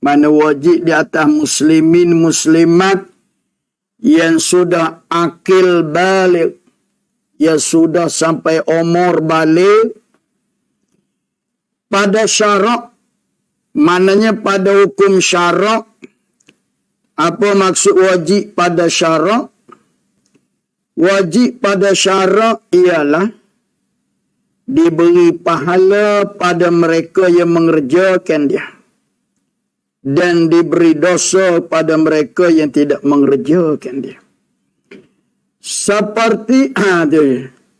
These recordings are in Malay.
Mana wajib di atas muslimin muslimat yang sudah akil balik, yang sudah sampai umur balik, pada syarak, maknanya pada hukum syarak. Apa maksud wajib pada syarak? Wajib pada syarak ialah diberi pahala pada mereka yang mengerjakan dia, dan diberi dosa pada mereka yang tidak mengerjakan dia. Seperti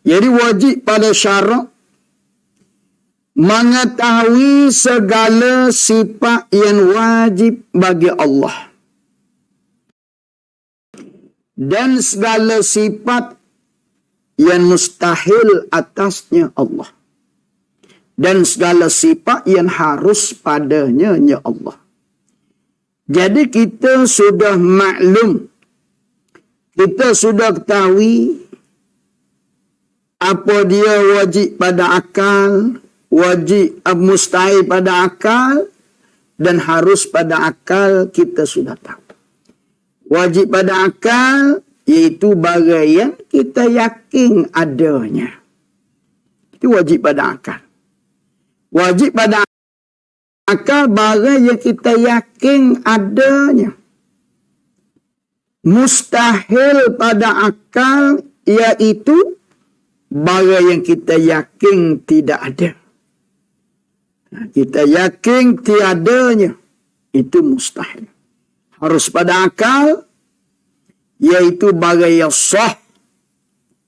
jadi wajib pada syarak mengetahui segala sifat yang wajib bagi Allah dan segala sifat yang mustahil atasnya Allah, dan segala sifat yang harus padanya ya Allah. Jadi kita sudah maklum, kita sudah ketahui apa dia wajib pada akal, wajib mustahil pada akal, dan harus pada akal kita sudah tahu. Wajib pada akal iaitu barang yang kita yakin adanya. Itu wajib pada akal. Wajib pada akal barang yang kita yakin adanya. Mustahil pada akal iaitu barang yang kita yakin tidak ada. Kita yakin tiadanya, itu mustahil. Harus pada akal iaitu barang yang sah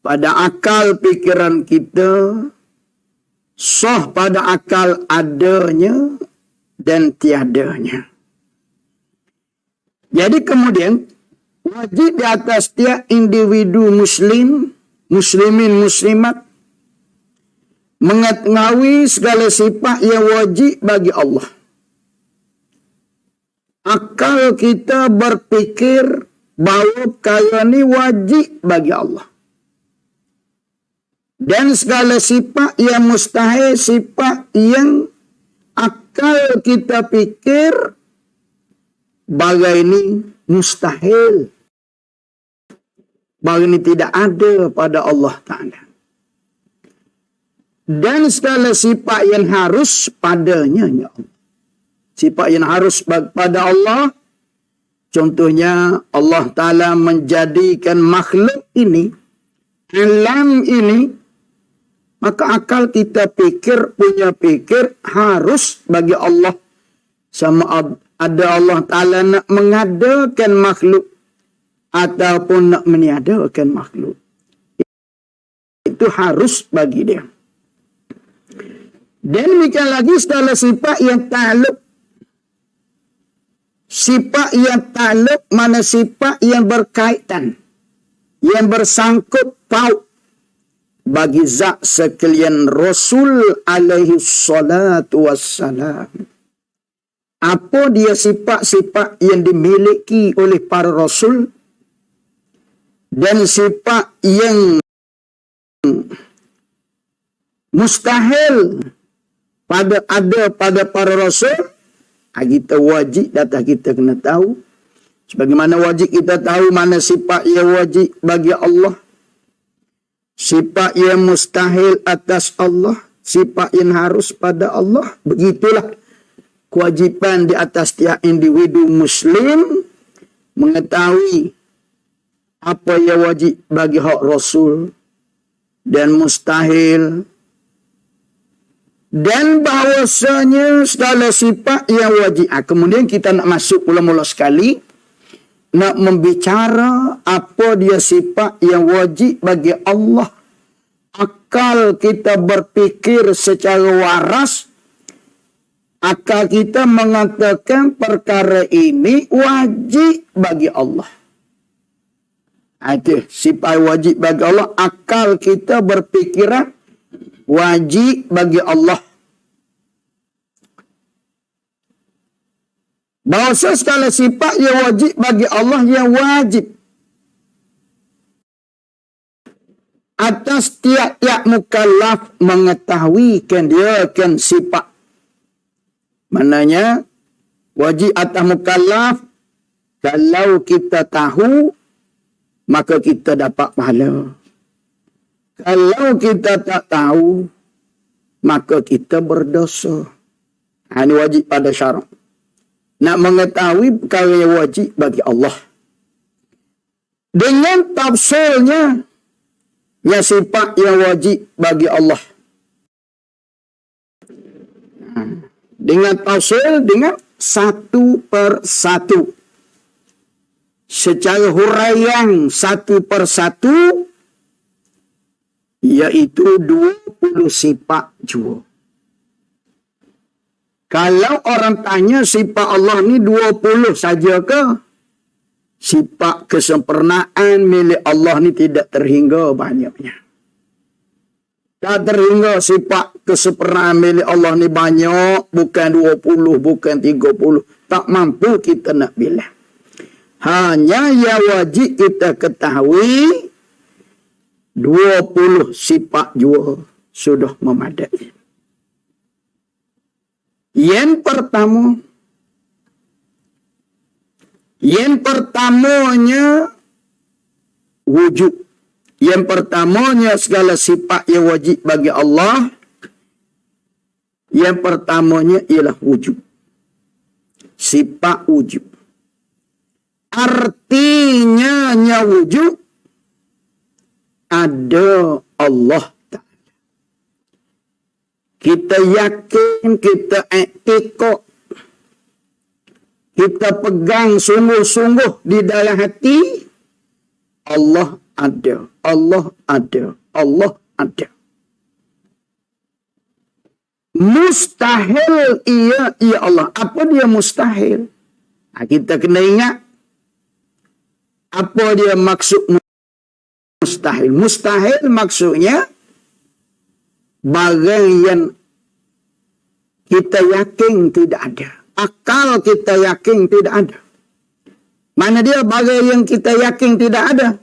pada akal pikiran kita, sah pada akal adanya dan tiadanya. Jadi kemudian wajib di atas tiap individu muslim, muslimin, muslimat mengetahui segala sifat yang wajib bagi Allah. Akal kita berpikir bahawa perkara ini wajib bagi Allah. Dan segala sifat yang mustahil, sifat yang akal kita pikir barang ini mustahil, barang ini tidak ada pada Allah Ta'ala. Dan segala sifat yang harus padanya ya Allah. Sifat yang harus pada Allah, contohnya Allah Ta'ala menjadikan makhluk ini, alam ini, maka akal kita punya pikir harus bagi Allah. Sama ada Allah Ta'ala nak mengadakan makhluk ataupun nak meniadakan makhluk. Itu harus bagi dia. Dan demikian lagi segala sifat yang ta'alluq. Sifat yang ta'alluq mana sifat yang berkaitan, yang bersangkut paut bagi zat sekalian Rasul alaihi salatu wassalam. Apa dia sifat-sifat yang dimiliki oleh para Rasul dan sifat yang mustahil ada pada para Rasul, kita wajib data kita kena tahu. Sebagaimana wajib kita tahu mana sifat yang wajib bagi Allah, sifat yang mustahil atas Allah, sifat yang harus pada Allah. Begitulah kewajipan di atas tiap individu muslim mengetahui apa yang wajib bagi hak Rasul dan mustahil, dan bahawasanya segala sifat yang wajib. Kemudian kita nak masuk mula-mula sekali, nak membicara apa dia sifat yang wajib bagi Allah. Akal kita berpikir secara waras, akal kita mengatakan perkara ini wajib bagi Allah. Itu sifat wajib bagi Allah. Akal kita berpikiran wajib bagi Allah. Bahasa segala sifat yang wajib bagi Allah yang wajib atas tiap-tiap mukallaf mengetahui kan dia kan sifat. Maknanya Wajib atas mukallaf, kalau kita tahu, maka kita dapat pahala. Kalau kita tak tahu, maka kita berdosa. Ini wajib pada syarak. Nak mengetahui perkara yang wajib bagi Allah. Dengan tafsirnya, yang sifat yang wajib bagi Allah. Dengan tafsir, dengan satu per satu. Secara huraian satu per satu, iaitu 20 sifat jua. Kalau orang tanya sifat Allah ni 20 saja ke? Sifat kesempurnaan milik Allah ni tidak terhingga banyaknya. Tak terhingga sifat kesempurnaan milik Allah ni banyak, bukan 20, bukan 30. Tak mampu kita nak bilang. Hanya yang wajib kita ketahui 20 sifat jua sudah memadai. Yang pertamanya wujud. Yang pertamanya segala sifat yang wajib bagi Allah. Yang pertamanya ialah wujud. Sifat wujud. Artinya wujud ada Allah. Kita yakin, kita iktikad, kita pegang sungguh-sungguh di dalam hati, Allah ada, Allah ada, Allah ada. Mustahil ia Allah. Apa dia mustahil? Kita kena ingat apa dia maksud mustahil. Mustahil maksudnya barang yang kita yakin tidak ada. Akal kita yakin tidak ada. Mana dia barang yang kita yakin tidak ada?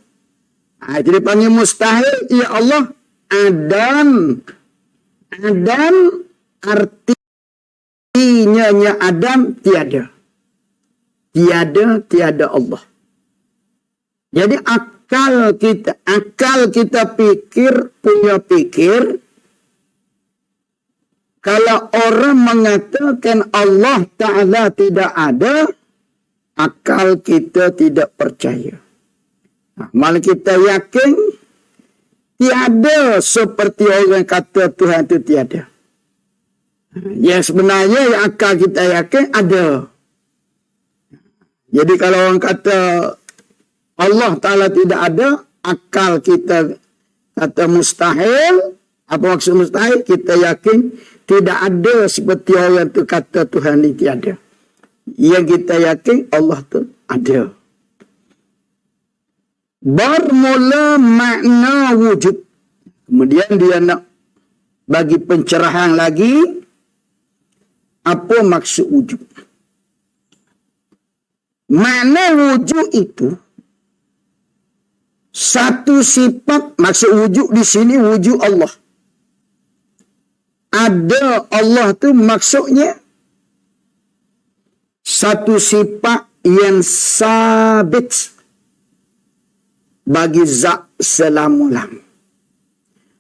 Jadi panggil mustahil, ya Allah, Adam. Adam artinya Adam tiada. Tiada Allah. Jadi akal kita punya pikir, kalau orang mengatakan Allah Ta'ala tidak ada, akal kita tidak percaya. Malah kita yakin, tiada seperti orang kata Tuhan itu tiada. Yang sebenarnya yang akal kita yakin ada. Jadi kalau orang kata Allah Ta'ala tidak ada, akal kita kata mustahil. Apa maksud mustahil? Kita yakin tidak ada seperti orang tu kata Tuhan ini tiada. Yang kita yakin Allah tu ada. Bermula makna wujud. Kemudian dia nak bagi pencerahan lagi. Apa maksud wujud? Makna wujud itu satu sifat. Maksud wujud di sini wujud Allah. Ada Allah tu maksudnya satu sifat yang sabit bagi zat selama-lamanya.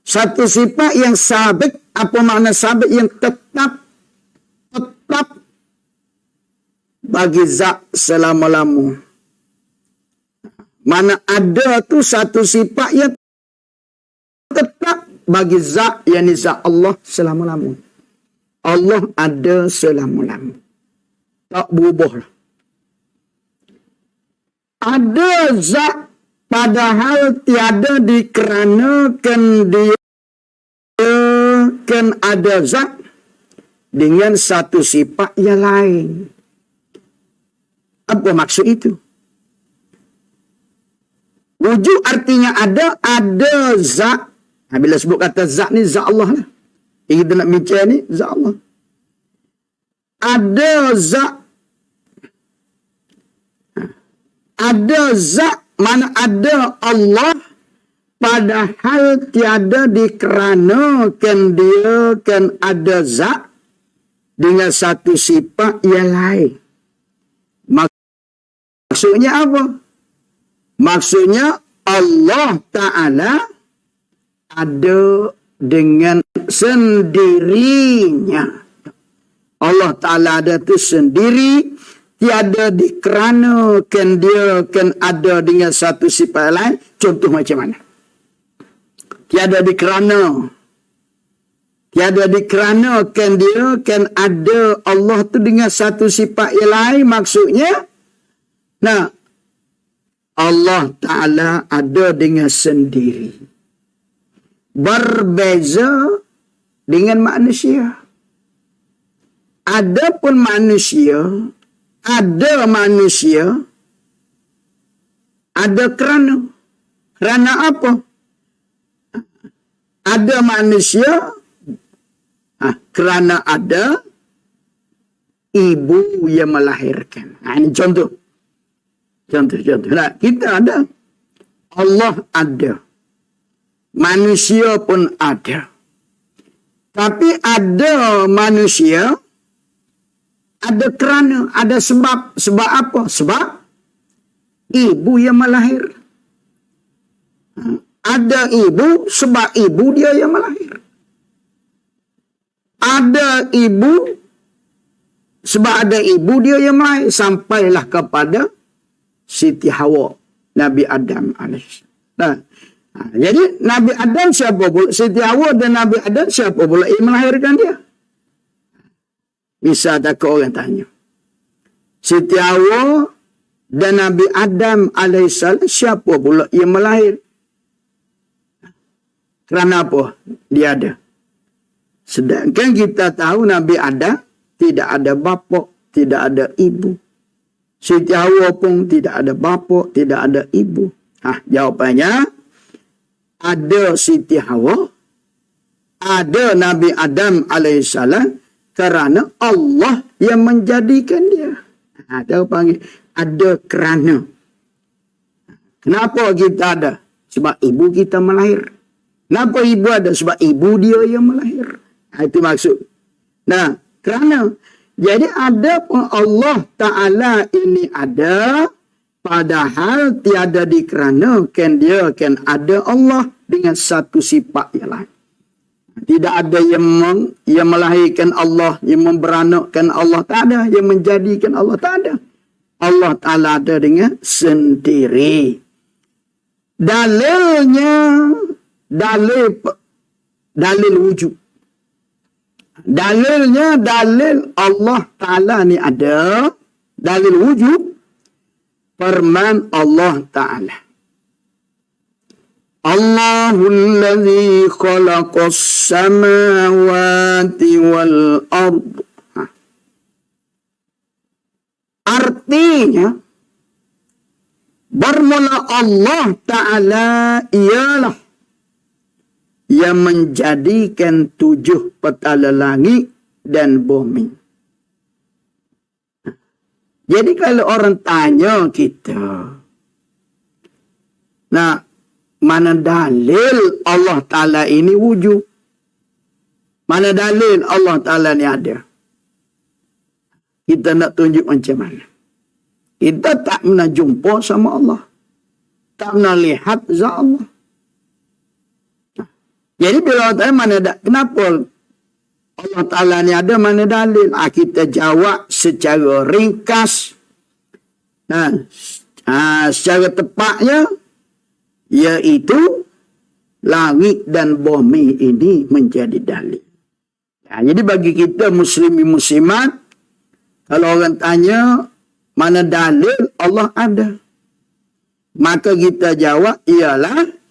Satu sifat yang sabit, apa makna sabit? Yang tetap bagi zat selama-lamanya. Mana ada tu satu sifat yang tetap bagi zat, yakni zat Allah selama-lamanya. Allah ada selama-lamanya. Tak berubah. Ada zat padahal tiada dikarenakan dia kan ada zat dengan satu sifat yang lain. Apa maksud itu? Wujud artinya ada zat. Bila sebut kata zat ni, zat Allah lah. Yang kita nak bincang ni, zat Allah. Ada zat, mana ada Allah, padahal tiada dikarenakan dia kan ada zat dengan satu sifat yang lain. Maksudnya apa? Maksudnya Allah Ta'ala ada dengan sendirinya. Allah Ta'ala ada tu sendiri, tiada dikeranakan dia kan ada dengan satu sifat lain. Contoh macam mana? Tiada dikeranakan dia kan ada Allah tu dengan satu sifat yang lain. Maksudnya, nah, Allah Ta'ala ada dengan sendiri. Berbeza dengan manusia. Adapun manusia, ada kerana. Kerana apa? Ada manusia, kerana ada ibu yang melahirkan. Ini contoh. Nah, kita ada. Allah ada. Manusia pun ada. Tapi ada manusia, ada kerana, ada sebab. Sebab apa? Sebab ibu yang melahir. Ada ibu, sebab ibu dia yang melahir. Ada ibu, sebab ada ibu dia yang melahir. Sampailah kepada Siti Hawa, Nabi Adam AS. Jadi Nabi Adam siapa pula? Siti Hawa dan Nabi Adam siapa pula yang melahirkan dia? Bisa tak orang tanya. Siti Hawa dan Nabi Adam AS siapa pula yang melahir? Kerana apa? Dia ada. Sedangkan kita tahu Nabi Adam tidak ada bapa, tidak ada ibu. Siti Hawa pun tidak ada bapa, tidak ada ibu. Jawapannya, ada Siti Hawa, ada Nabi Adam AS kerana Allah yang menjadikan dia. Dia panggil, ada kerana. Kenapa kita ada? Sebab ibu kita melahir. Kenapa ibu ada? Sebab ibu dia yang melahir. Itu maksud. Nah, kerana jadi ada pun Allah Ta'ala ini ada, padahal tiada dikeranakan dia kan ada Allah dengan satu sifat yang lain. Tidak ada yang melahirkan Allah, yang memberanakkan Allah, tak ada. Yang menjadikan Allah, tak ada. Allah Ta'ala ada dengan sendiri. Dalilnya, dalil wujud. Dalilnya dalil Allah Ta'ala ni ada. Dalil wujud. Firman Allah Ta'ala. Allahul ladzi khalaqas samawati wal ard. Artinya, bermula Allah Ta'ala ialah yang menjadikan 7 petala langit dan bumi. Jadi kalau orang tanya kita, nah, mana dalil Allah Ta'ala ini wujud? Mana dalil Allah Ta'ala ni ada? Kita nak tunjuk macam mana? Kita tak pernah jumpa sama Allah. Tak pernah lihat zat Allah. Jadi bila Allah Ta'ala mana ada, kenapa Allah Ta'ala ni ada, mana dalil? Kita jawab secara ringkas. Secara tepatnya, iaitu langit dan bumi ini menjadi dalil. Jadi bagi kita muslimin-muslimat, kalau orang tanya, mana dalil Allah ada? Maka kita jawab, ialah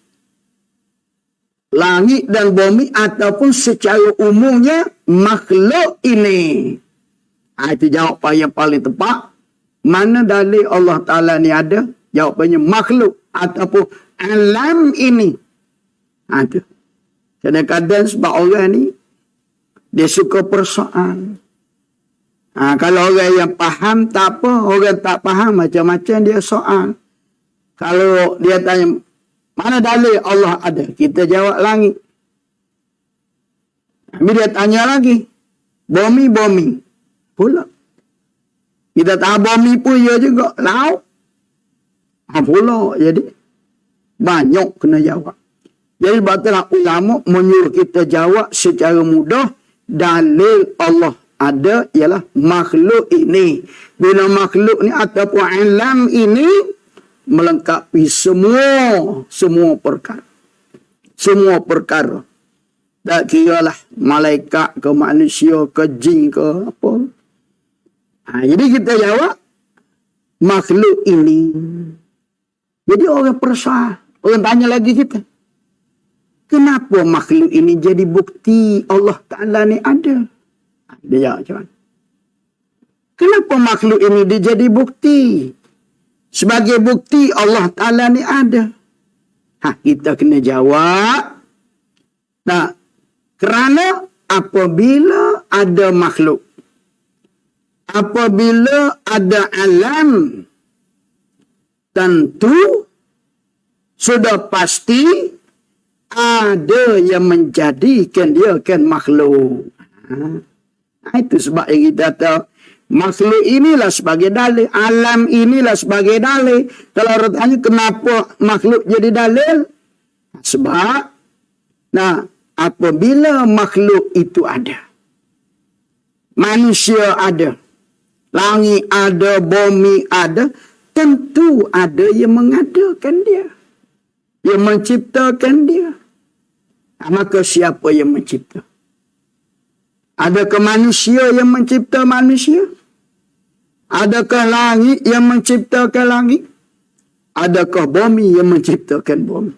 langit dan bumi ataupun secara umumnya makhluk ini. Itu jawapan yang paling tepat. Mana dalil Allah Ta'ala ni ada? Jawapannya makhluk ataupun alam ini. Itu. Kadang-kadang sebab orang ni, dia suka persoalan. Kalau orang yang faham tak apa, orang tak faham macam-macam dia soal. Kalau dia tanya, mana dalil Allah ada? Kita jawab langit. Habis dia tanya lagi, bumi pula. Kita tahu bumi pun ya juga, laut. Pula jadi banyak kena jawab. Jadi batalah ulama menyuruh kita jawab secara mudah. Dalil Allah ada ialah makhluk ini. Bila makhluk ni ataupun alam ini melengkapi semua perkara. Semua perkara. Tak kira lah malaikat ke manusia ke jin ke apa. Jadi kita jawab makhluk ini. Jadi orang persoal. Orang tanya lagi kita. Kenapa makhluk ini jadi bukti Allah Ta'ala ni ada? Dia jawab macam mana? Kenapa makhluk ini dia jadi bukti? Sebagai bukti Allah Ta'ala ni ada. Kita kena jawab. Nah, kerana apabila ada makhluk, apabila ada alam, tentu sudah pasti ada yang menjadikan dia kan makhluk. Itu sebab yang kita tahu makhluk inilah sebagai dalil, alam inilah sebagai dalil. Kalau orang tanya kenapa makhluk jadi dalil? Sebab apabila makhluk itu ada, manusia ada, langit ada, bumi ada, tentu ada yang mengadakan dia, yang menciptakan dia. Maka siapa yang mencipta? Adakah manusia yang mencipta manusia? Adakah langit yang menciptakan langit? Adakah bumi yang menciptakan bumi?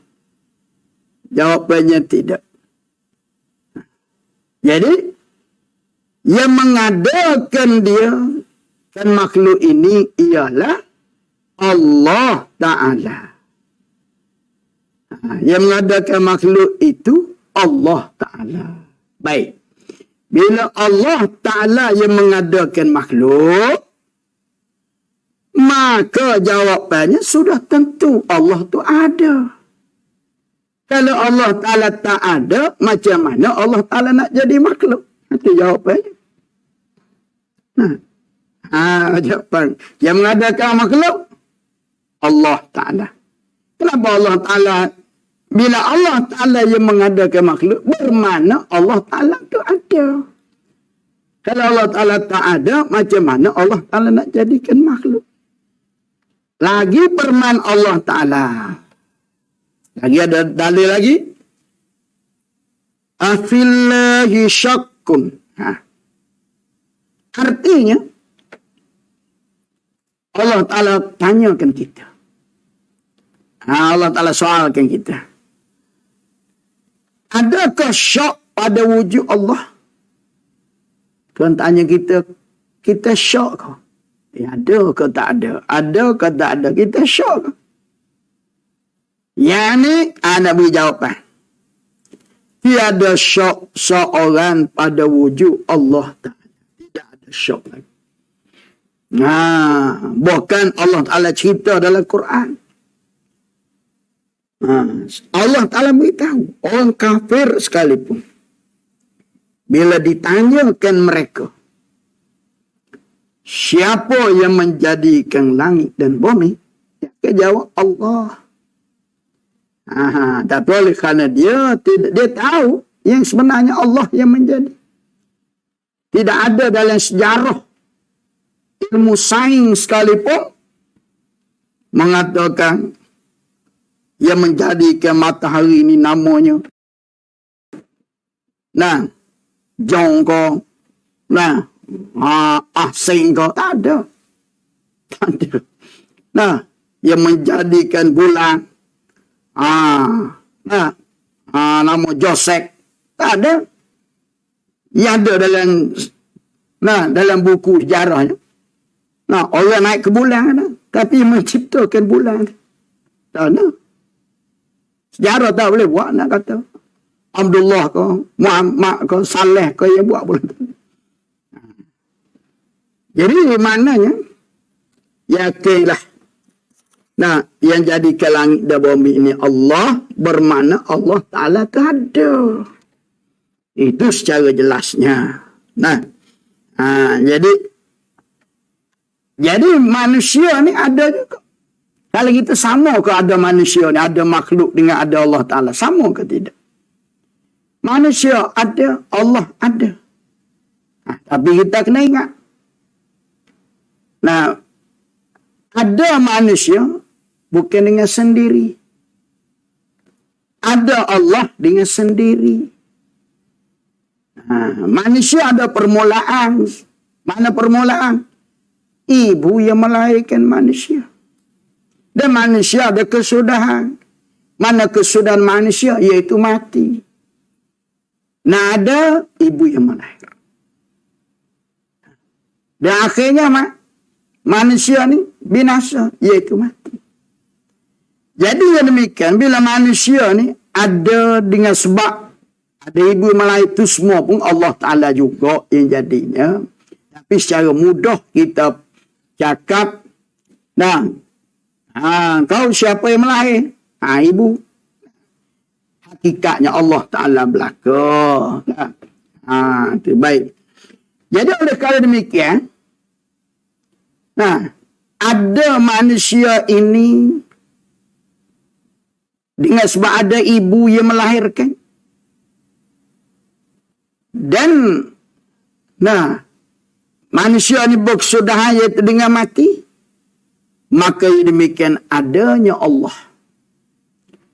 Jawapannya tidak. Jadi, yang mengadakan dia, kan makhluk ini ialah Allah Ta'ala. Yang mengadakan makhluk itu Allah Ta'ala. Baik. Bila Allah Ta'ala yang mengadakan makhluk, maka jawapannya sudah tentu Allah tu ada. Kalau Allah Ta'ala tak ada, macam mana Allah Ta'ala nak jadi makhluk? Itu jawapannya. Jawapan. Yang mengadakan makhluk, Allah Ta'ala. Kenapa Allah Ta'ala? Bila Allah Ta'ala yang mengadakan makhluk, bermakna Allah Ta'ala tu ada. Kalau Allah Ta'ala tak ada, macam mana Allah Ta'ala nak jadikan makhluk? Lagi firman Allah Ta'ala. Lagi ada dalil lagi. Afillahi syakkun. Artinya, Allah Ta'ala tanyakan kita. Allah Ta'ala soalkan kita. Adakah syak pada wujud Allah? Tuhan tanya kita, kita syak ke? Ada ke tak ada? Ada ke tak ada? Kita syak ke? Yang ni, nak beri jawapan. Tiada syak seorang pada wujud Allah Ta'ala. Tidak ada syak lagi. Bahkan Allah Ta'ala cerita dalam Quran. Allah Ta'ala beritahu orang kafir sekalipun, bila ditanyakan mereka, siapa yang menjadikan langit dan bumi, dia jawab Allah. Tapi oleh kerana dia tahu yang sebenarnya Allah yang menjadi. Tidak ada dalam sejarah ilmu sains sekalipun mengatakan yang menjadikan matahari ini namanya Jongko, Asing ko, tak ada. Yang menjadikan bulan, nama Joseph, tak ada. Yang ada dalam buku sejarahnya. Orang naik ke bulan ada, tapi menciptakan bulan tak ada. Sejarah tak boleh buat, nak kata Abdullah ke, Muhammad ke, Saleh ke, yang buat boleh. Jadi maknanya, yakinlah. Yang jadikan langit dan bumi ini Allah, bermakna Allah Ta'ala tu ada. Itu secara jelasnya. Jadi manusia ni ada juga. Kalau kita sama ke ada manusia ni, ada makhluk dengan ada Allah Ta'ala, sama ke tidak? Manusia ada, Allah ada. Tapi kita kena ingat. Nah, ada manusia bukan dengan sendiri. Ada Allah dengan sendiri. Manusia ada permulaan. Mana permulaan? Ibu yang melahirkan manusia. Dan manusia ada kesudahan. Mana kesudahan manusia? Iaitu mati. Nah, ada ibu yang melahir. Dan akhirnya manusia ni binasa, iaitu mati. Jadi yang demikian, bila manusia ni ada dengan sebab ada ibu melahir itu semua pun Allah Ta'ala juga yang jadinya. Tapi secara mudah kita cakap, nah, kau siapa yang melahir? Ibu. Hakikatnya Allah Ta'ala belaka. Itu baik. Jadi oleh kerana demikian, nah, ada manusia ini dengan sebab ada ibu yang melahirkan. Dan, nah, manusia ini berkesudahan iaitu dengan mati. Maka demikian adanya Allah.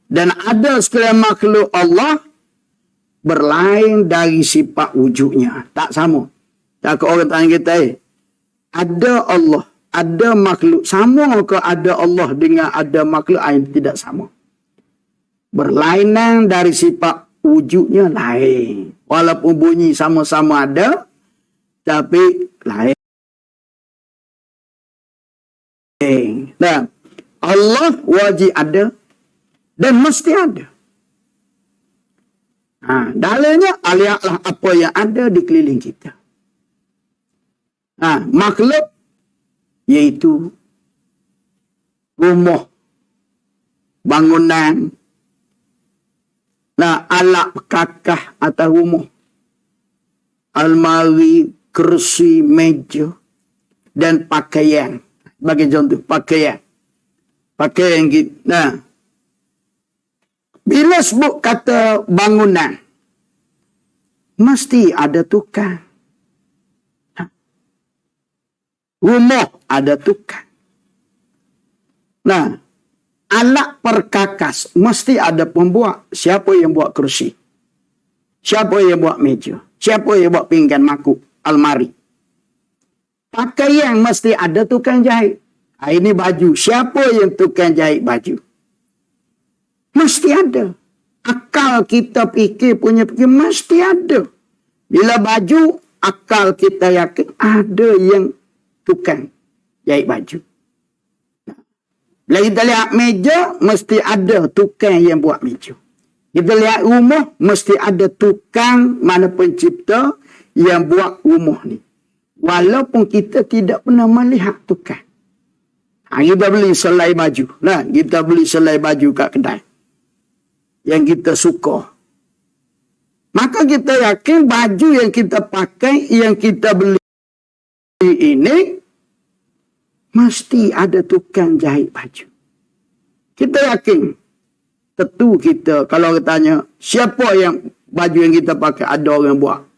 Dan ada sekalian makhluk Allah berlain dari sifat wujudnya. Tak sama. Tak ke orang tanya kita, ada Allah, ada makhluk. Sama ke ada Allah dengan ada makhluk? Tidak sama. Berlainan dari sifat wujudnya lain. Walaupun bunyi sama-sama ada, tapi lain. Nah, Allah wajib ada dan mesti ada. Dalilnya, lihatlah apa yang ada di keliling kita. Makhluk, iaitu rumah, bangunan, alat kakah atas rumah, almari, kerusi, meja, dan pakaian. Bagi contoh, pakaian. Pakaian kita. Bila sebut kata bangunan, mesti ada tukang. Rumah ada tukang. Alat perkakas mesti ada pembuat. Siapa yang buat kerusi? Siapa yang buat meja? Siapa yang buat pinggan makuk, almari? Pakaian mesti ada tukang jahit. Ini baju. Siapa yang tukang jahit baju? Mesti ada. Akal kita fikir mesti ada. Bila baju, akal kita yakin ada yang tukang jahit baju. Bila kita lihat meja, mesti ada tukang yang buat meja. Kita lihat rumah, mesti ada tukang, mana pencipta yang buat rumah ni. Walaupun kita tidak pernah melihat tukang. Kita beli selai baju. Kita beli selai baju kat kedai yang kita suka. Maka kita yakin baju yang kita pakai, yang kita beli ini, mesti ada tukang jahit baju. Kita yakin. Tentu kita, kalau kita tanya, siapa yang baju yang kita pakai ada orang buat?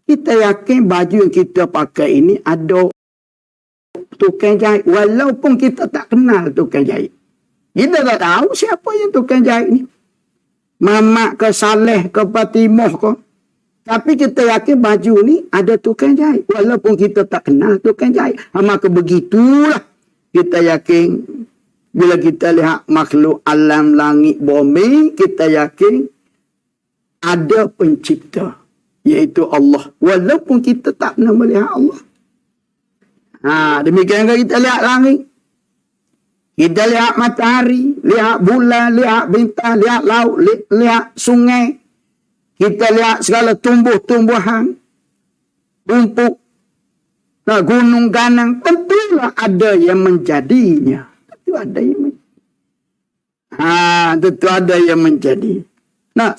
Kita yakin baju yang kita pakai ini ada tukang jahit. Walaupun kita tak kenal tukang jahit. Kita tak tahu siapa yang tukang jahit ni. Mamak ke Saleh ke Fatimah ke. Tapi kita yakin baju ni ada tukang jahit. Walaupun kita tak kenal tukang jahit. Maka begitulah kita yakin. Bila kita lihat makhluk alam langit bumi, kita yakin ada pencipta. Iaitu Allah. Walaupun kita tak pernah melihat Allah. Demikian kan kita lihat langit. Kita lihat matahari, lihat bulan, lihat bintang, lihat laut, lihat sungai. Kita lihat segala tumbuh-tumbuhan, rumput, gunung ganang. Tentulah ada yang menjadinya. Tentu ada yang menjadi. Tentu ada yang menjadi.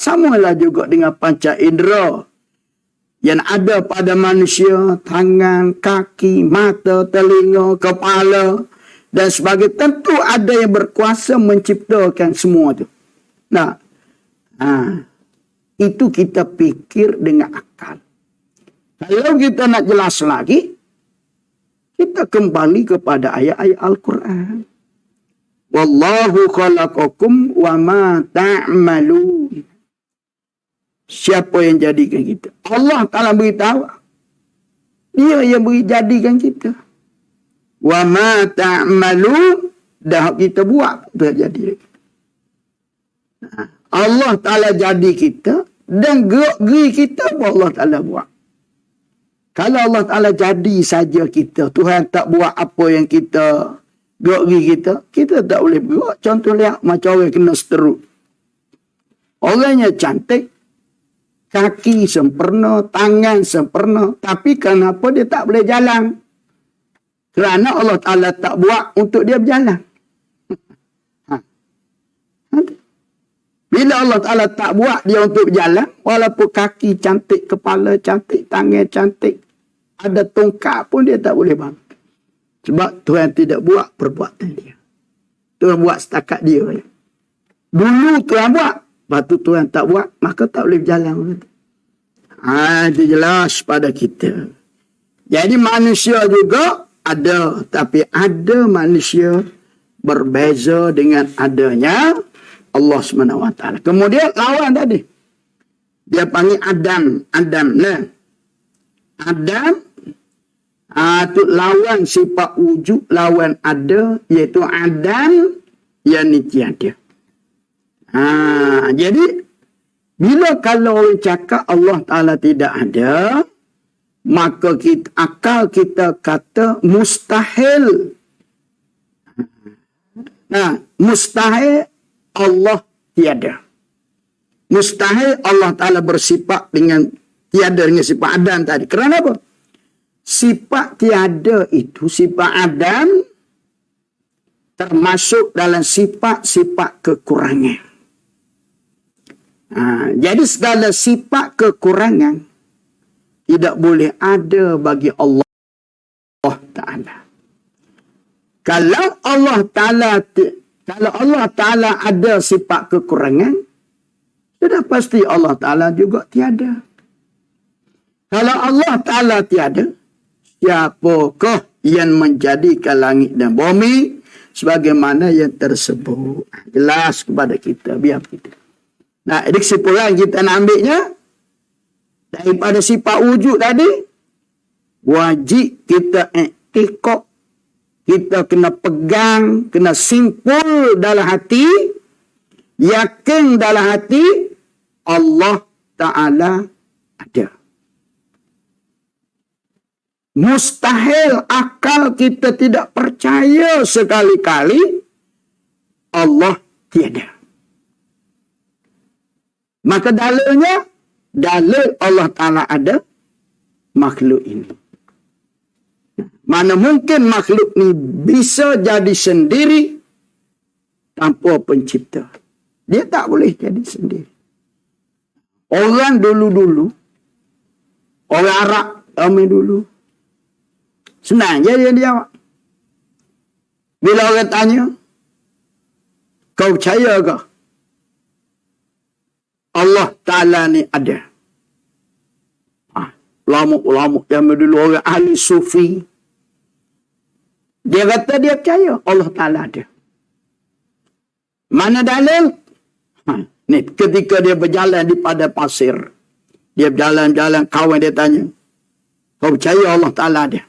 Samalah juga dengan panca indera yang ada pada manusia, tangan, kaki, mata, telinga, kepala, Dan sebagai tentu ada yang berkuasa menciptakan semua tu. Nah, itu kita fikir dengan akal. Kalau kita nak jelas lagi, kita kembali kepada ayat-ayat Al-Quran. Wallahu khalaqakum wa ma ta'malun. Siapa yang jadikan kita? Allah Ta'ala beritahu. Dia yang beri jadikan kita. Wa ma ta'malun, dah kita buat dah jadi. Allah Ta'ala jadi kita dan gerak-geri kita pun Allah Ta'ala buat. Kalau Allah Ta'ala jadi saja kita, Tuhan tak buat apa yang kita gerak-geri kita tak boleh buat. Contoh lihat macam orang kena stroke. Orangnya cantik, kaki sempurna, tangan sempurna, tapi kenapa dia tak boleh jalan? Kerana Allah Ta'ala tak buat untuk dia berjalan. Bila Allah Ta'ala tak buat dia untuk berjalan, walaupun kaki cantik, kepala cantik, tangan cantik, ada tongkat pun dia tak boleh bantu. Sebab Tuhan tidak buat perbuatan dia. Tuhan buat setakat dia. Dulu Tuhan buat, lepas tu Tuhan tak buat, maka tak boleh berjalan. Itu jelas pada kita. Jadi manusia juga ada, tapi ada manusia berbeza dengan adanya Allah SWT. Kemudian lawan tadi. Dia panggil Adam. Adam. Itu lawan sifat wujud, lawan ada, iaitu Adam yang tiada. Jadi, bila kalau orang cakap Allah Ta'ala tidak ada, maka akal kita kata mustahil. Mustahil Allah tiada. Mustahil Allah Ta'ala bersifat dengan tiada, dengan sifat Adam tadi. Kerana apa? Sifat tiada itu, sifat Adam, termasuk dalam sifat-sifat kekurangan. Jadi segala sifat kekurangan tidak boleh ada bagi Allah Ta'ala. Kalau Allah Ta'ala ada sifat kekurangan, sudah pasti Allah Ta'ala juga tiada. Kalau Allah Ta'ala tiada, siapakah yang menjadikan langit dan bumi sebagaimana yang tersebut? Jelas kepada kita, biar kita. Nah, ini kesimpulan kita nak ambilnya daripada sifat wujud tadi, wajib kita iktikad, kita kena pegang, kena simpul dalam hati, yakin dalam hati, Allah Ta'ala ada. Mustahil akal kita tidak percaya sekali-kali Allah tiada. Maka dalilnya, dalil Allah Ta'ala ada, makhluk ini. Mana mungkin makhluk ni bisa jadi sendiri tanpa pencipta. Dia tak boleh jadi sendiri. Orang dulu-dulu, orang Arab kami dulu, senang je dia jawab. Bila orang tanya, kau percaya ke Allah Ta'ala ni ada? Ulama-ulama yang dulu, orang ahli sufi, dia kata dia percaya Allah Ta'ala ada. Mana dalil? Ni ketika dia berjalan di padang pasir, dia berjalan-jalan, kawan dia tanya, kau percaya Allah Ta'ala ada?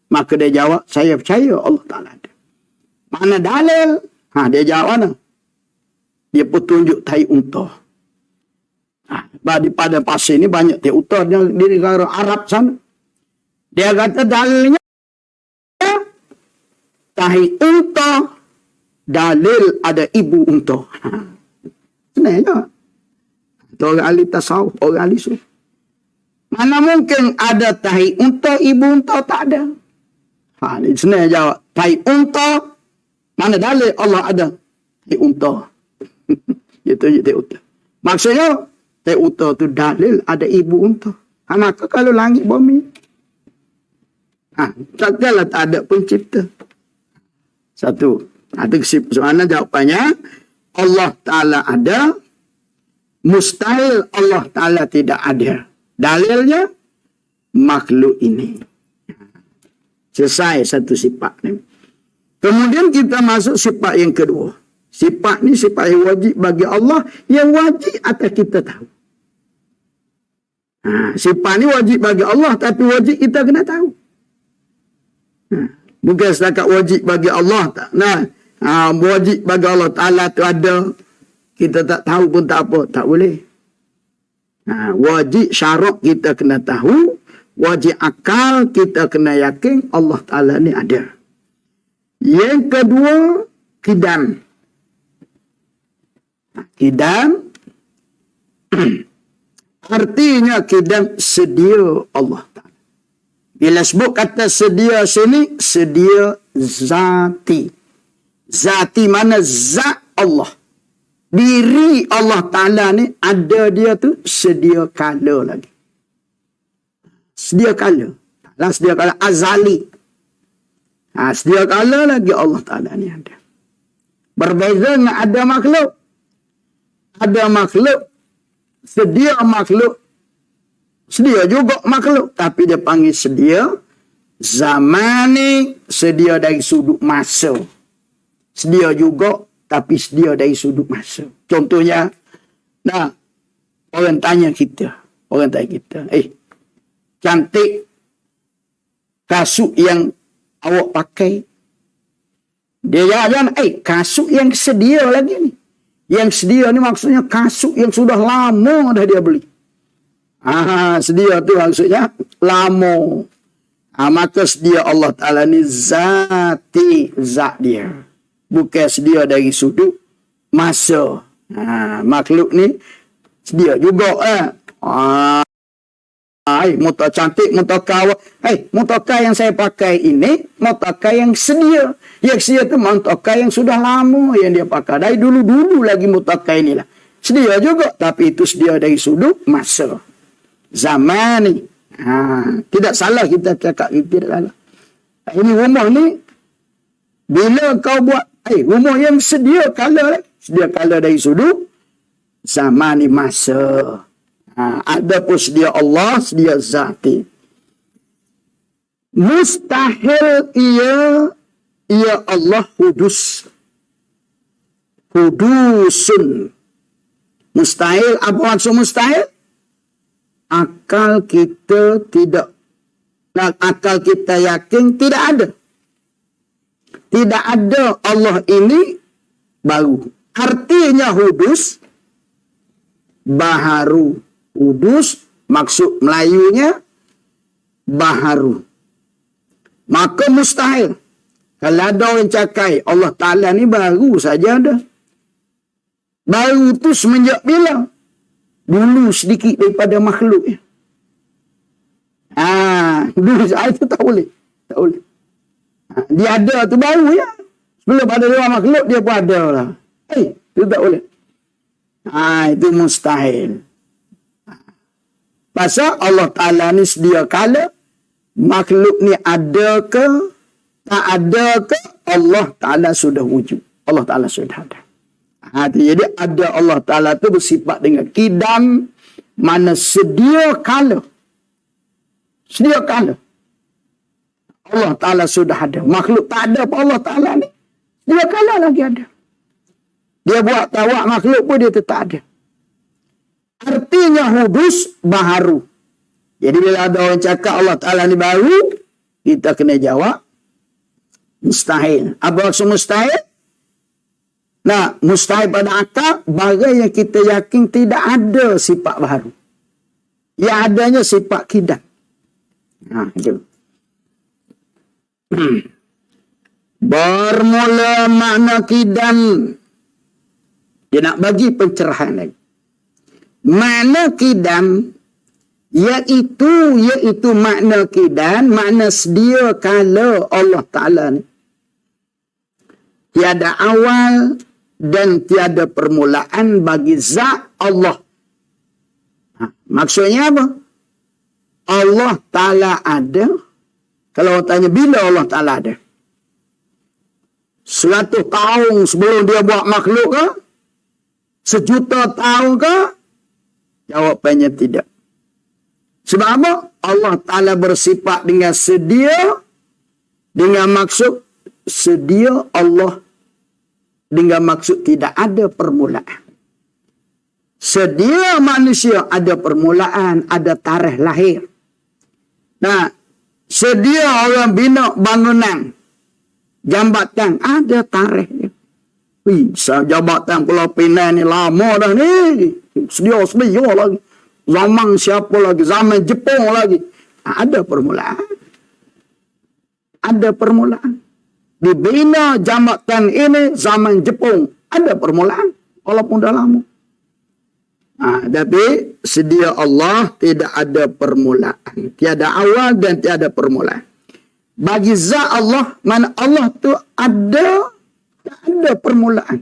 Maka dia jawab, saya percaya Allah Ta'ala ada. Mana dalil? Dia jawab mana? Dia pun tunjuk tai unta. Di padang pasir ni banyak tai unta di negara Arab sana. Dia kata dalilnya, tai unta, dalil ada ibu unta. Sebenarnya, itu orang ahli tasawuf, orang ahli sufi. Mana mungkin ada tai unta, ibu unta tak ada. Ini sebenarnya jawab, tai unta, mana dalil Allah ada tai unta. Itu je tai unta. Maksudnya, tai unta tu dalil ada ibu unta. Maka kalau langit bumi, Takkanlah tak ada pencipta. Satu. Soalan jawapannya, Allah Ta'ala ada, mustahil Allah Ta'ala tidak ada. Dalilnya, makhluk ini. Selesai satu sifat ni. Kemudian kita masuk sifat yang kedua. Sifat ni sifat yang wajib bagi Allah, yang wajib atas kita tahu. Sifat ni wajib bagi Allah, tapi wajib kita kena tahu. Bukan setakat wajib bagi Allah. Wajib bagi Allah Ta'ala tu ada. Kita tak tahu pun tak apa. Tak boleh. Wajib syarat kita kena tahu. Wajib akal kita kena yakin Allah Ta'ala ni ada. Yang kedua, qidam. Qidam. Artinya qidam sedia Allah Ta'ala. Bila sebut kata sedia sini, sedia zati. Zati mana zat Allah. Diri Allah Ta'ala ni ada dia tu sedia kala lagi. Sedia kala. Lah sedia kala azali. Sedia kala lagi Allah Ta'ala ni ada. Berbeza dengan ada makhluk. Ada makhluk. Sedia makhluk. Sedia juga makhluk. Tapi dia panggil sedia. Zaman ni sedia dari sudut masa. Sedia juga. Tapi sedia dari sudut masa. Contohnya. Orang tanya kita. Cantik. Kasut yang awak pakai. Dia jangan. Kasut yang sedia lagi ni. Yang sedia ni maksudnya kasut yang sudah lama dah dia beli. Sedia tu maksudnya lama. Maka sedia Allah Ta'ala ni zati zat dia. Bukan sedia dari sudut masa. Makhluk ni sedia juga. Motor cantik, motorkar. Motorkar yang saya pakai ini, motorkar yang sedia. Yang sedia tu motorkar yang sudah lama yang dia pakai. Dari dulu-dulu lagi motorkar inilah. Sedia juga, tapi itu sedia dari sudut masa. Zaman ni. Tidak salah kita cakap, tidak salah. Ini rumah ni, bila kau buat, rumah yang sedia kala dari sudut zaman ni masa. Ada pun sedia Allah, sedia zati. Mustahil ia Allah hudus. Hudusun. Mustahil, apa maksud mustahil? Akal kita tidak, akal kita yakin tidak ada. Tidak ada Allah ini baru. Artinya hudus, baharu. Hudus, maksud Melayunya, baharu. Maka mustahil. Kalau ada orang cakap, Allah Ta'ala ni baru saja ada. Baru tu semenjak bila? Dulu sedikit daripada makhluk. Dulu itu tak boleh. Tak boleh. Dia ada tu baru ya. Sebelum ada dua makhluk, dia pun ada lah. Itu tak boleh. Itu mustahil. Pasal Allah Ta'ala ni sedia kala, makhluk ni ada ke, tak ada ke, Allah Ta'ala sudah wujud. Allah Ta'ala sudah ada. Jadi ada Allah Ta'ala tu bersifat dengan qidam, mana sedia kala. Sedia kala. Allah Ta'ala sudah ada. Makhluk tak ada apa Allah Ta'ala ni. Sedia kala lagi ada. Dia buat tawak makhluk pun dia tetap ada. Artinya hudus baharu. Jadi bila ada orang cakap Allah Ta'ala ni baru, kita kena jawab mustahil. Apa maksud mustahil? Mustahil pada akal, bagai yang kita yakin tidak ada sifat baharu. Yang adanya sifat qidam. Itu. Bermula makna qidam. Dia nak bagi pencerahan lagi. Makna qidam iaitu makna qidam, makna sedia kala Allah Ta'ala ni. Tiada awal dan tiada permulaan bagi zat Allah. Maksudnya apa? Allah Ta'ala ada, Kalau orang tanya bila Allah Ta'ala ada? 100 tahun sebelum dia buat makhluk ke? 1,000,000 tahun ke? Jawapannya tidak. Sebab apa? Allah Ta'ala bersifat dengan sedia, dengan maksud sedia Allah, dengan maksud tidak ada permulaan. Sedia manusia ada permulaan, ada tarikh lahir. Nah, sedia orang bina bangunan, jambatan, ada tarikhnya. Jabatan Pulau Pinang ni lama dah ni. Sedia lagi. Zaman siapa lagi? Zaman Jepun lagi. Ada permulaan. Ada permulaan. Dibina jambatan ini zaman Jepun. Ada permulaan. Walaupun dah lama. Tapi sedia Allah tidak ada permulaan. Tiada awal dan tiada permulaan. Bagi zat Allah, mana Allah tu ada, tak ada permulaan.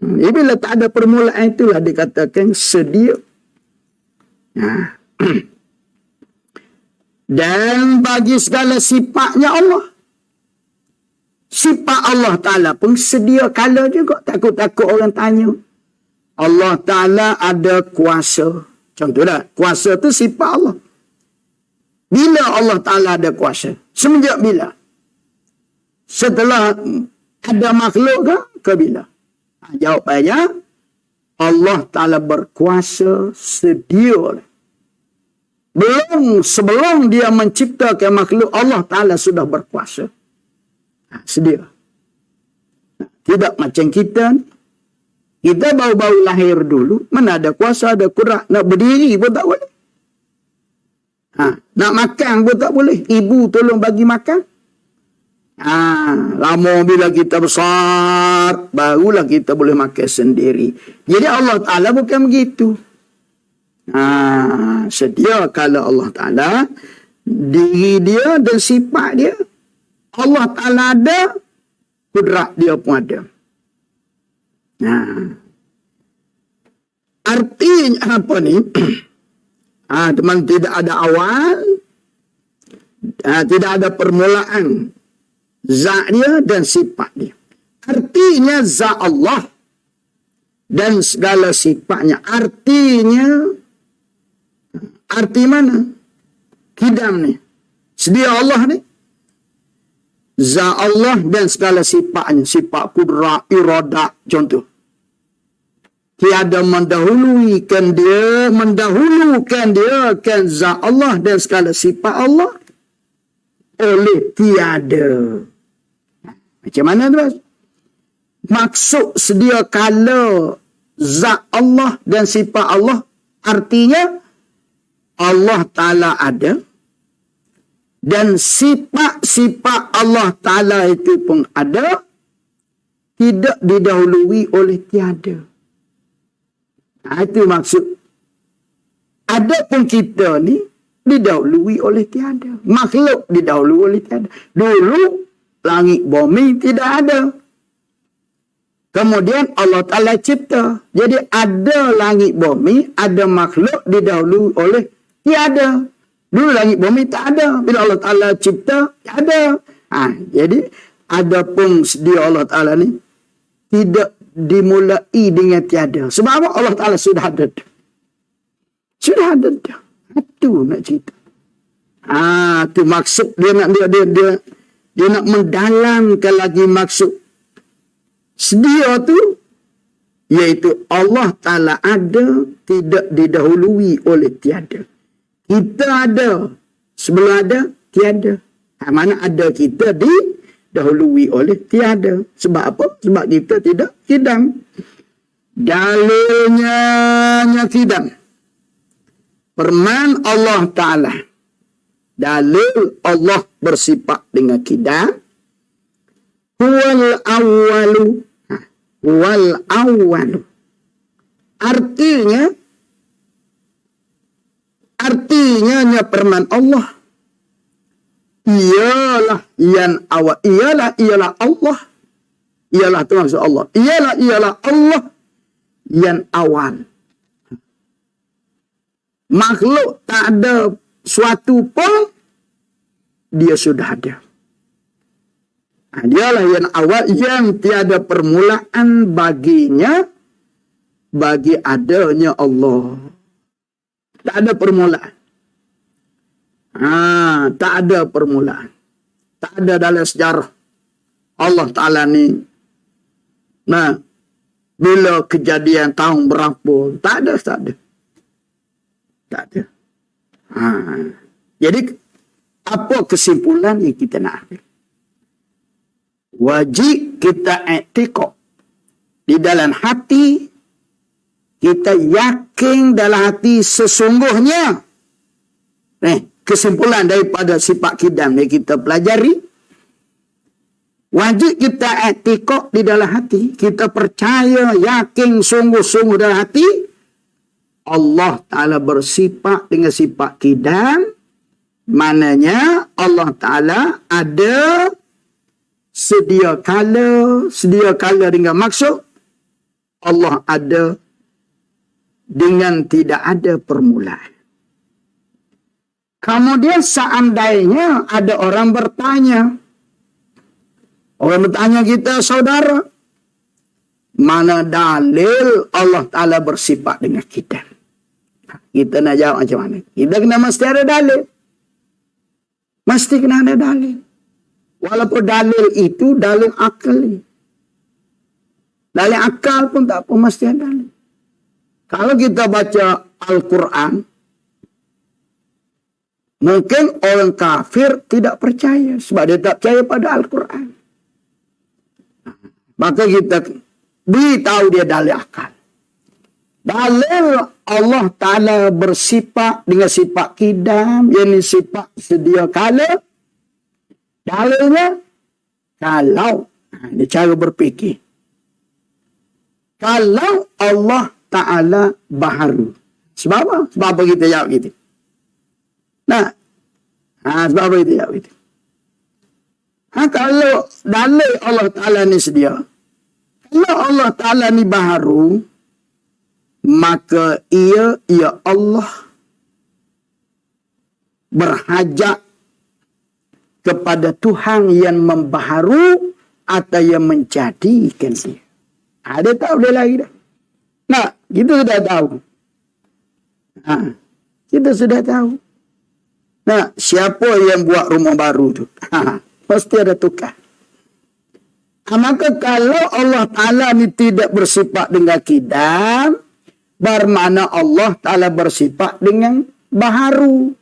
Bila tak ada permulaan itulah dikatakan sedia. Dan bagi segala sifatnya Allah. Sifat Allah Ta'ala pun sedia kala juga. Takut-takut orang tanya. Allah Ta'ala ada kuasa. Contohnya, kuasa tu sifat Allah. Bila Allah Ta'ala ada kuasa? Semenjak bila? Setelah ada makhluk ke bila? Jawapannya, Allah Ta'ala berkuasa sedia. Sebelum dia menciptakan makhluk, Allah Ta'ala sudah berkuasa. Sedia. Tidak macam kita ni. Kita baru-baru lahir dulu, mana ada kuasa, ada kurat. Nak berdiri pun tak boleh. Nak makan pun tak boleh. Ibu tolong bagi makan. Lama bila kita besar, barulah kita boleh makan sendiri. Jadi Allah Ta'ala bukan begitu. Sedia kalau Allah Ta'ala, diri dia dan sifat dia, Allah Ta'ala ada, kudrat dia pun ada. Artinya apa ni? Teman, tidak ada awal, tidak ada permulaan zat dia dan sifat dia. Artinya zat Allah dan segala sifatnya. Artinya, arti mana? Kidam ni. Sedia Allah ni. Zat Allah dan segala sifatnya. Sifat kudrat, iradat, contoh. Tiada mendahulukan dia kan zat Allah dan segala sifat Allah oleh tiada. Macam mana tu? Maksud sedia kala zat Allah dan sifat Allah, artinya Allah Ta'ala ada dan sifat-sifat Allah Ta'ala itu pun ada, tidak didahului oleh tiada. Itu maksud. Adapun kita ni didahului oleh tiada. Makhluk didahului oleh tiada. Dulu langit bumi tidak ada. Kemudian Allah Ta'ala cipta. Jadi ada langit bumi, ada makhluk didahului oleh tiada. Dulu langit bumi tak ada. Bila Allah Ta'ala cipta, ada. Jadi adapun sedia Allah Ta'ala ni tidak dimulai dengan tiada. Sebab apa? Allah Ta'ala sudah ada. Sudah ada. Itu nak cerita. Itu maksud dia nak dia nak mendalamkan lagi maksud sedia tu, iaitu Allah Ta'ala ada, tidak didahului oleh tiada. Kita ada, sebelum ada tiada. Mana ada kita didahului oleh tiada. Sebab apa? Sebab kita tidak kidam. Dalilnya kidam. Firman Allah Ta'ala. Dalil Allah bersifat dengan kidam. Huwal awwalu. Huwal awwalu. Artinya firman Allah. Ialah yang awal. Ialah Allah. Ialah itu maksud Allah. Ialah Allah yang awal. Makhluk tak ada suatu pun dia sudah ada. Dialah yang awal yang tiada permulaan baginya, bagi adanya Allah. Tak ada permulaan. Tak ada permulaan. Tak ada dalam sejarah Allah Ta'ala ni. Nah, bila kejadian tahun berapa? Tak ada. Tak ada. Jadi, apa kesimpulan yang kita nak ambil? Wajib kita i'tiqad di dalam hati, kita yakin dalam hati sesungguhnya. Kesimpulan daripada sifat kidam yang kita pelajari, wajib kita i'tiqad di dalam hati, kita percaya, yakin sungguh-sungguh dalam hati Allah Ta'ala bersifat dengan sifat kidam. Maknanya Allah Ta'ala ada sedia kala dengan maksud Allah ada dengan tidak ada permulaan. Kemudian seandainya ada orang bertanya kita, saudara, mana dalil Allah Ta'ala bersifat dengan kita? Kita nak jawab macam mana? Kita kena mesti ada dalil. Mesti kena ada dalil. Walaupun dalil itu dalil akal. Dalil akal pun tak apa, mesti ada dalil. Kalau kita baca Al-Quran, mungkin orang kafir tidak percaya sebab dia tak percaya pada Al-Quran. Maka kita beritahu dia dalil akal. Dalil Allah Ta'ala bersifat dengan sifat kidam, yakni sifat sedia kala. Dalilnya, kalau, ini cara berfikir. Kalau Allah Ta'ala baharu. Sebab apa? Sebab apa kita jawab gitu? Sebab apa kita jawab gitu? Kalau dalil Allah Ta'ala ni sedia, kalau Allah Ta'ala ni baharu, maka ia Allah berhajat kepada Tuhan yang membaharu atau yang menjadikan dia. Dia tak boleh lagi dah. Kita sudah tahu. Kita sudah tahu. Siapa yang buat rumah baru tu? Pasti ada tukar. Maka kalau Allah Ta'ala ni tidak bersifat dengan kidam, bermakna Allah Ta'ala bersifat dengan baharu.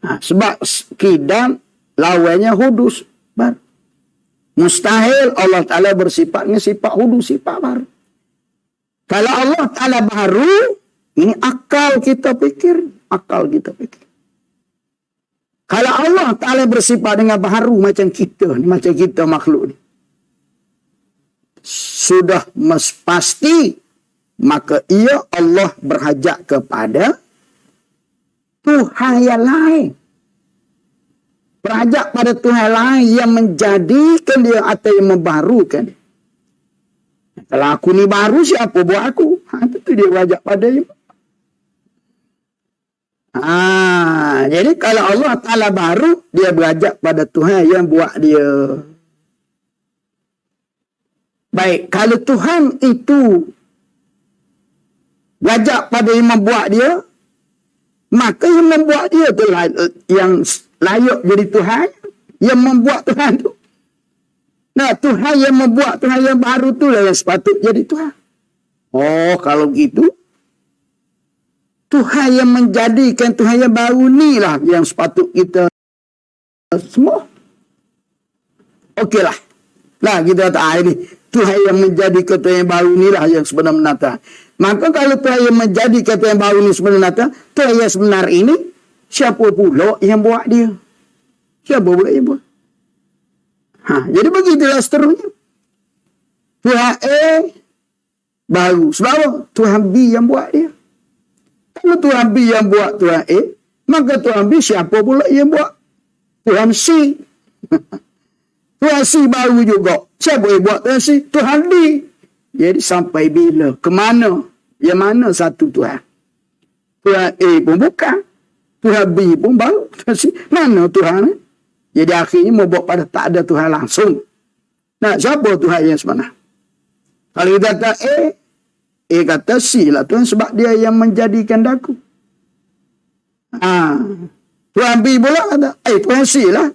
Sebab kidam lawannya hudus. Mustahil Allah Ta'ala bersifat dengan sifat hudus, sifat baru. Kalau Allah Ta'ala baharu, ini akal kita fikir. Kalau Allah Ta'ala bersifat dengan baharu macam kita makhluk ni, sudah pasti, maka ia Allah berhajat kepada Tuhan yang lain. Berhajat pada Tuhan lain yang menjadikan dia atau yang membaharukan dia. Kalau aku ni baru, siapa buat aku? Tentu dia berhajat pada dia. Jadi kalau Allah Ta'ala baru, dia berhajat pada Tuhan yang buat dia. Baik, kalau Tuhan itu berhajat pada yang membuat dia, maka yang membuat dia tu yang layak jadi Tuhan, yang membuat Tuhan tu. Tuhan yang membuat Tuhan yang baru tu lah yang sepatut jadi Tuhan. Kalau gitu, Tuhan yang menjadikan Tuhan yang baru ni lah yang sepatut kita semua. Okeylah. Kita kata ini Tuhan yang menjadikan Tuhan yang baru ni lah yang sebenar-benar. Maka kalau Tuhan yang menjadikan Tuhan yang baru ni sebenar-benar, Tuhan yang sebenar ini, siapa pula yang buat dia? Siapa pula yang buat? Jadi begitulah seterusnya. Tuhan A baru. Sebab apa? Tuhan B yang buat dia. Kalau Tuhan B yang buat Tuhan A, maka Tuhan B siapa pula yang buat? Tuhan C. Tuhan C baru juga. Siapa yang buat Tuhan C? Tuhan D. Jadi sampai bila? Ke mana? Yang mana satu Tuhan? Tuhan A pun bukan. Tuhan beri pun baru. Mana Tuhan? Jadi akhirnya membuat pada tak ada Tuhan langsung. Nah, siapa Tuhan yang sebenar? Kalau kita kata kata C lah Tuhan sebab dia yang menjadikan daku. Tuhan B pula kata, Tuhan C lah.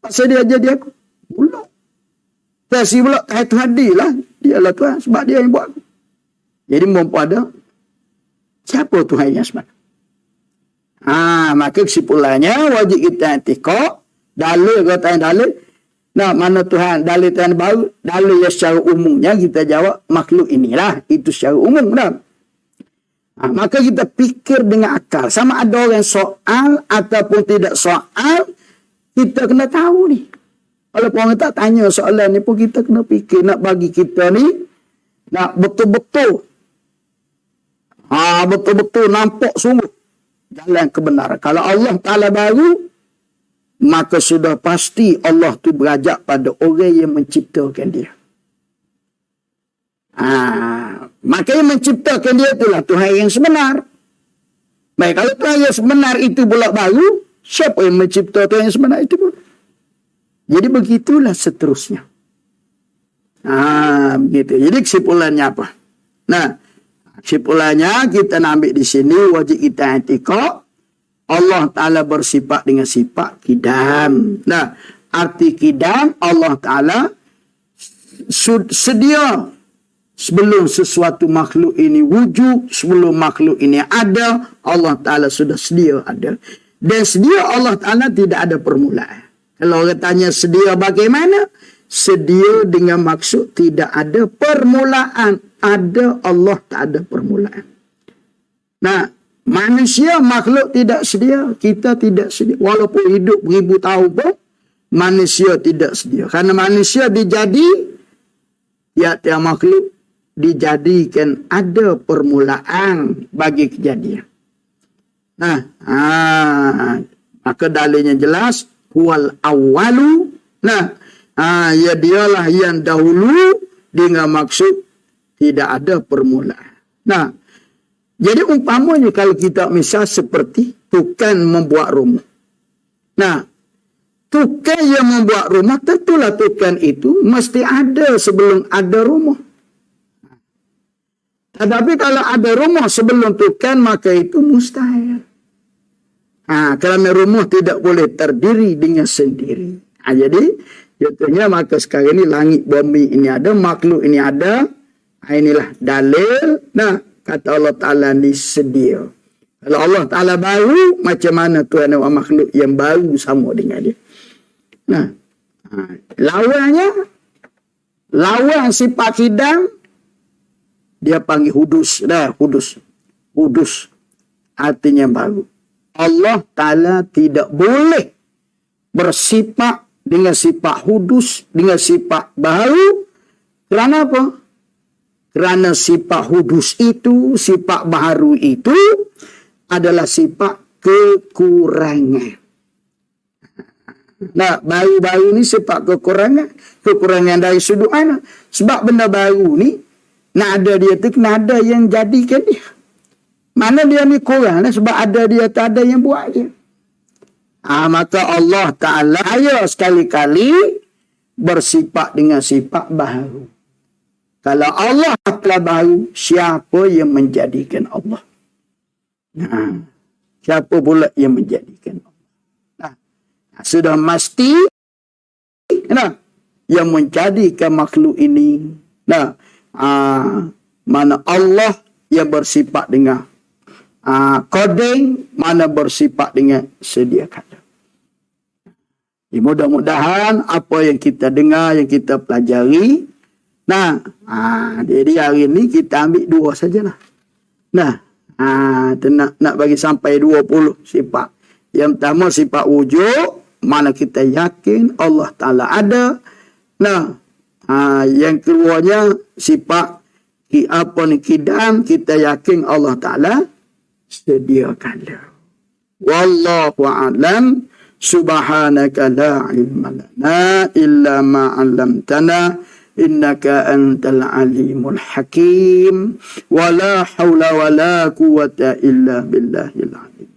Pasal dia jadi aku. Pula. Tuhan C pula, Tuhan D lah. Dia lah Tuhan sebab dia yang buat aku. Jadi mampu ada siapa Tuhan yang sebenar? Maka kesimpulannya wajib kita i'tiqad. Dalil kata dalil. Nah, mana Tuhan? Dalil Tuhan baru. Dalil yang secara umumnya kita jawab makhluk inilah. Itu secara umum dah. Maka kita fikir dengan akal. Sama ada orang soal ataupun tidak soal, kita kena tahu ni. Kalau orang tak tanya soalan ni pun kita kena fikir. Nak bagi kita ni, nak betul-betul. Betul-betul nampak sungguh jalan kebenaran. Kalau Allah Ta'ala baru, maka sudah pasti Allah tu berajak pada orang yang menciptakan dia. Maka yang menciptakan dia itulah Tuhan yang sebenar. Baik, kalau Tuhan yang sebenar itu pula baru, siapa yang mencipta Tuhan yang sebenar itu pula? Jadi begitulah seterusnya. Begitu. Jadi kesimpulannya apa? Nah, kesimpulannya kita nak ambil di sini wajib kita i'tiqad. Allah Ta'ala bersifat dengan sifat kidam. Nah, arti kidam Allah Ta'ala sedia sebelum sesuatu makhluk ini wujud, sebelum makhluk ini ada, Allah Ta'ala sudah sedia ada. Dan sedia Allah Ta'ala tidak ada permulaan. Kalau orang tanya sedia bagaimana? Sedia dengan maksud tidak ada permulaan. Ada, Allah tak ada permulaan. Nah, manusia makhluk tidak sedia. Kita tidak sedia. Walaupun hidup 1000 tahun pun, manusia tidak sedia. Karena manusia tiap makhluk dijadikan ada permulaan bagi kejadian. Nah, maka dalilnya jelas. Huwal awalu. Nah, ya dialah yang dahulu dengan maksud tidak ada permulaan. Nah, jadi umpamanya kalau kita misal seperti tukang membuat rumah. Nah, tukang yang membuat rumah, tentulah tukang itu mesti ada sebelum ada rumah. Tetapi kalau ada rumah sebelum tukang, maka itu mustahil. Kerana rumah tidak boleh terdiri dengan sendiri. Jadi, contohnya maka sekarang ini langit bumi ini ada, makhluk ini ada. Inilah dalil. Nah, kata Allah Ta'ala ni sedia. Kalau Allah Ta'ala baru, macam mana Tuhan dan makhluk yang baru sama dengan dia? Nah, lawan sifat kidam, dia panggil hudus. Hudus. Artinya baru. Allah Ta'ala tidak boleh bersifat dengan sifat hudus, dengan sifat baru. Kerana apa? Kerana sifat hudus itu, sifat baharu itu adalah sifat kekurangan. Nah, baru-baru ni sifat kekurangan. Kekurangan dari sudut mana? Sebab benda baru ni, nak ada dia tu, kena ada yang jadikan dia. Mana dia ni kurang sebab ada dia, tak ada yang buat dia. Maka Allah Ta'ala ayo sekali-kali bersifat dengan sifat baharu. Kalau Allah telah baru, siapa yang menjadikan Allah? Siapa pula yang menjadikan Allah? Sudah mesti yang menjadikan makhluk ini. Mana Allah yang bersifat dengan kodeng, mana bersifat dengan sedia kala. Mudah-mudahan apa yang kita dengar, yang kita pelajari. Jadi hari ini kita ambil 2 sajalah. Nak bagi sampai 20 sifat. Yang pertama sifat wujud, mana kita yakin Allah Ta'ala ada. Yang keduanya sifat kidam, kita yakin Allah Ta'ala sediakan. Wallahu a'lam. Subhanaka la ilma lana illa ma 'allamtana innaka antal alimul hakim. Wala haula wala quwwata illa billahil aliyyil